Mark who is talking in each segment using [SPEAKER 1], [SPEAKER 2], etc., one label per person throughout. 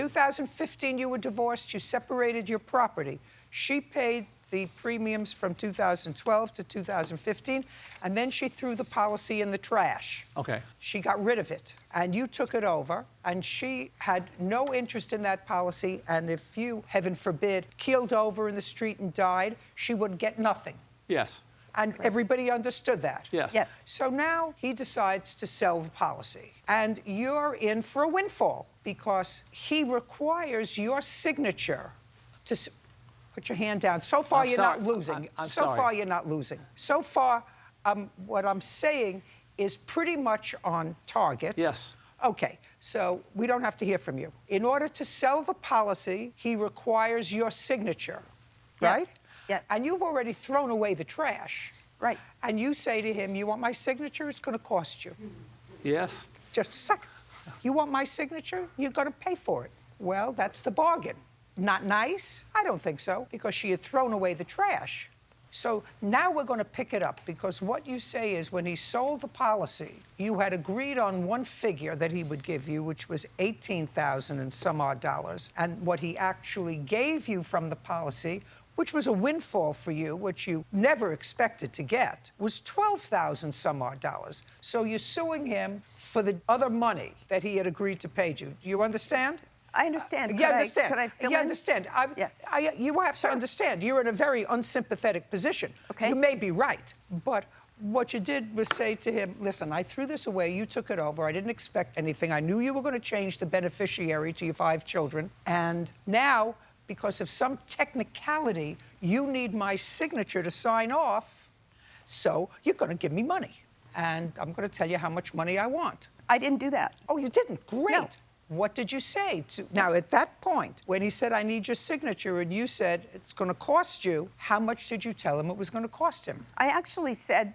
[SPEAKER 1] 2015, you were divorced. You separated your property. She paid the premiums from 2012 to 2015, and then she threw the policy in the trash.
[SPEAKER 2] Okay.
[SPEAKER 1] She got rid of it, and you took it over, and she had no interest in that policy, and if you, heaven forbid, keeled over in the street and died, she would get nothing.
[SPEAKER 2] Yes.
[SPEAKER 1] And everybody understood that.
[SPEAKER 2] Yes.
[SPEAKER 3] Yes.
[SPEAKER 1] So now he decides to sell the policy, and you're in for a windfall because he requires your signature to... Put your hand down. So far, you're not losing.
[SPEAKER 2] I'm
[SPEAKER 1] so
[SPEAKER 2] sorry.
[SPEAKER 1] far, you're not losing. So far, what I'm saying is pretty much on target.
[SPEAKER 2] Yes.
[SPEAKER 1] Okay, so we don't have to hear from you. In order to sell the policy, he requires your signature, right?
[SPEAKER 3] Yes. Yes.
[SPEAKER 1] And you've already thrown away the trash.
[SPEAKER 3] Right.
[SPEAKER 1] And you say to him, you want my signature? It's going to cost you.
[SPEAKER 2] Yes.
[SPEAKER 1] Just a second. You want my signature? You're going to pay for it. Well, that's the bargain. Not nice? I don't think so, because she had thrown away the trash. So now we're going to pick it up, because what you say is when he sold the policy, you had agreed on one figure that he would give you, which was $18,000 and some odd dollars. And what he actually gave you from the policy, which was a windfall for you, which you never expected to get, was $12,000 some odd dollars. So you're suing him for the other money that he had agreed to pay you. Do you understand?
[SPEAKER 3] Yes. I understand.
[SPEAKER 1] You understand?
[SPEAKER 3] Could I fill
[SPEAKER 1] you
[SPEAKER 3] in?
[SPEAKER 1] understand?
[SPEAKER 3] Yes.
[SPEAKER 1] You have to understand. You're in a very unsympathetic position.
[SPEAKER 3] Okay.
[SPEAKER 1] You may be right, but what you did was say to him, listen, I threw this away. You took it over. I didn't expect anything. I knew you were going to change the beneficiary to your 5 children. And now, because of some technicality, you need my signature to sign off. So you're going to give me money. And I'm going to tell you how much money I want.
[SPEAKER 3] I didn't do that.
[SPEAKER 1] Oh, you didn't? Great.
[SPEAKER 3] No.
[SPEAKER 1] What did you say? Now, at that point, when he said, I need your signature, and you said, it's going to cost you, how much did you tell him it was going to cost him?
[SPEAKER 3] I actually said,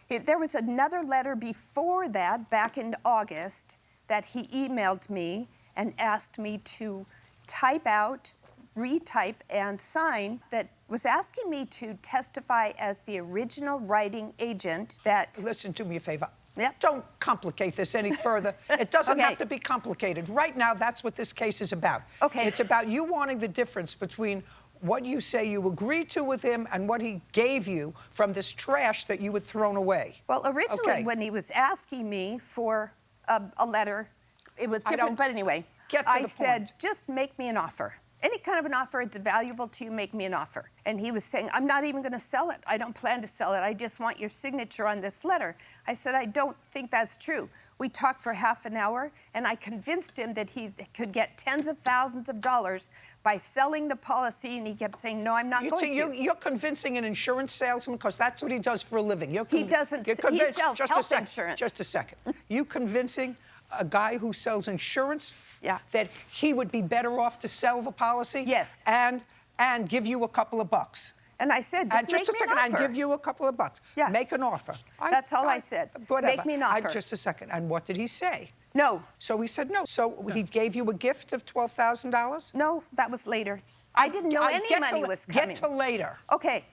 [SPEAKER 3] there was another letter before that, back in August, that he emailed me and asked me to type out, retype, and sign that was asking me to testify as the original writing agent that...
[SPEAKER 1] Listen, do me a favor.
[SPEAKER 3] Yep.
[SPEAKER 1] Don't complicate this any further. It doesn't
[SPEAKER 3] Okay.
[SPEAKER 1] have to be complicated. Right now, that's what this case is about.
[SPEAKER 3] Okay.
[SPEAKER 1] It's about you wanting the difference between what you say you agreed to with him and what he gave you from this trash that you had thrown away.
[SPEAKER 3] Well, originally,
[SPEAKER 1] Okay.
[SPEAKER 3] when he was asking me for a letter, it was different. But anyway,
[SPEAKER 1] Get to
[SPEAKER 3] I
[SPEAKER 1] the
[SPEAKER 3] said,
[SPEAKER 1] point.
[SPEAKER 3] just make me an offer. Any kind of an offer, it's valuable to you, make me an offer. And he was saying, I'm not even going to sell it. I don't plan to sell it. I just want your signature on this letter. I said, I don't think that's true. We talked for half an hour, and I convinced him that he could get tens of thousands of dollars by selling the policy, and he kept saying, no, I'm not going to.
[SPEAKER 1] You're convincing an insurance salesman, because that's what he does for a living.
[SPEAKER 3] He doesn't. He sells health insurance.
[SPEAKER 1] Just a second. You convincing a guy who sells insurance that he would be better off to sell the policy?
[SPEAKER 3] Yes.
[SPEAKER 1] And give you a couple of bucks.
[SPEAKER 3] And I said, just
[SPEAKER 1] just a
[SPEAKER 3] make me
[SPEAKER 1] second,
[SPEAKER 3] an offer.
[SPEAKER 1] and give you a couple of bucks.
[SPEAKER 3] Yeah.
[SPEAKER 1] Make an offer.
[SPEAKER 3] That's all I said.
[SPEAKER 1] Whatever.
[SPEAKER 3] Make me an offer.
[SPEAKER 1] Just a second. And what did he say?
[SPEAKER 3] No.
[SPEAKER 1] So he said no. So he gave you a gift of $12,000?
[SPEAKER 3] No, that was later. I didn't know any money was coming.
[SPEAKER 1] Get to later.
[SPEAKER 3] Okay.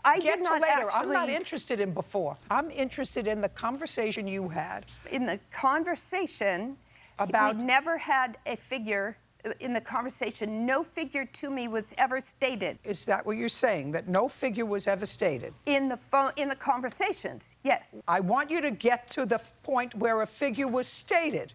[SPEAKER 3] I
[SPEAKER 1] Get
[SPEAKER 3] did not
[SPEAKER 1] to later.
[SPEAKER 3] actually...
[SPEAKER 1] I'm not interested in before. I'm interested in the conversation you had.
[SPEAKER 3] In the conversation,
[SPEAKER 1] About...
[SPEAKER 3] we never had a figure. In the conversation, no figure to me was ever stated.
[SPEAKER 1] Is that what you're saying, that no figure was ever stated?
[SPEAKER 3] In the phone, in the conversations, yes.
[SPEAKER 1] I want you to get to the point where a figure was stated.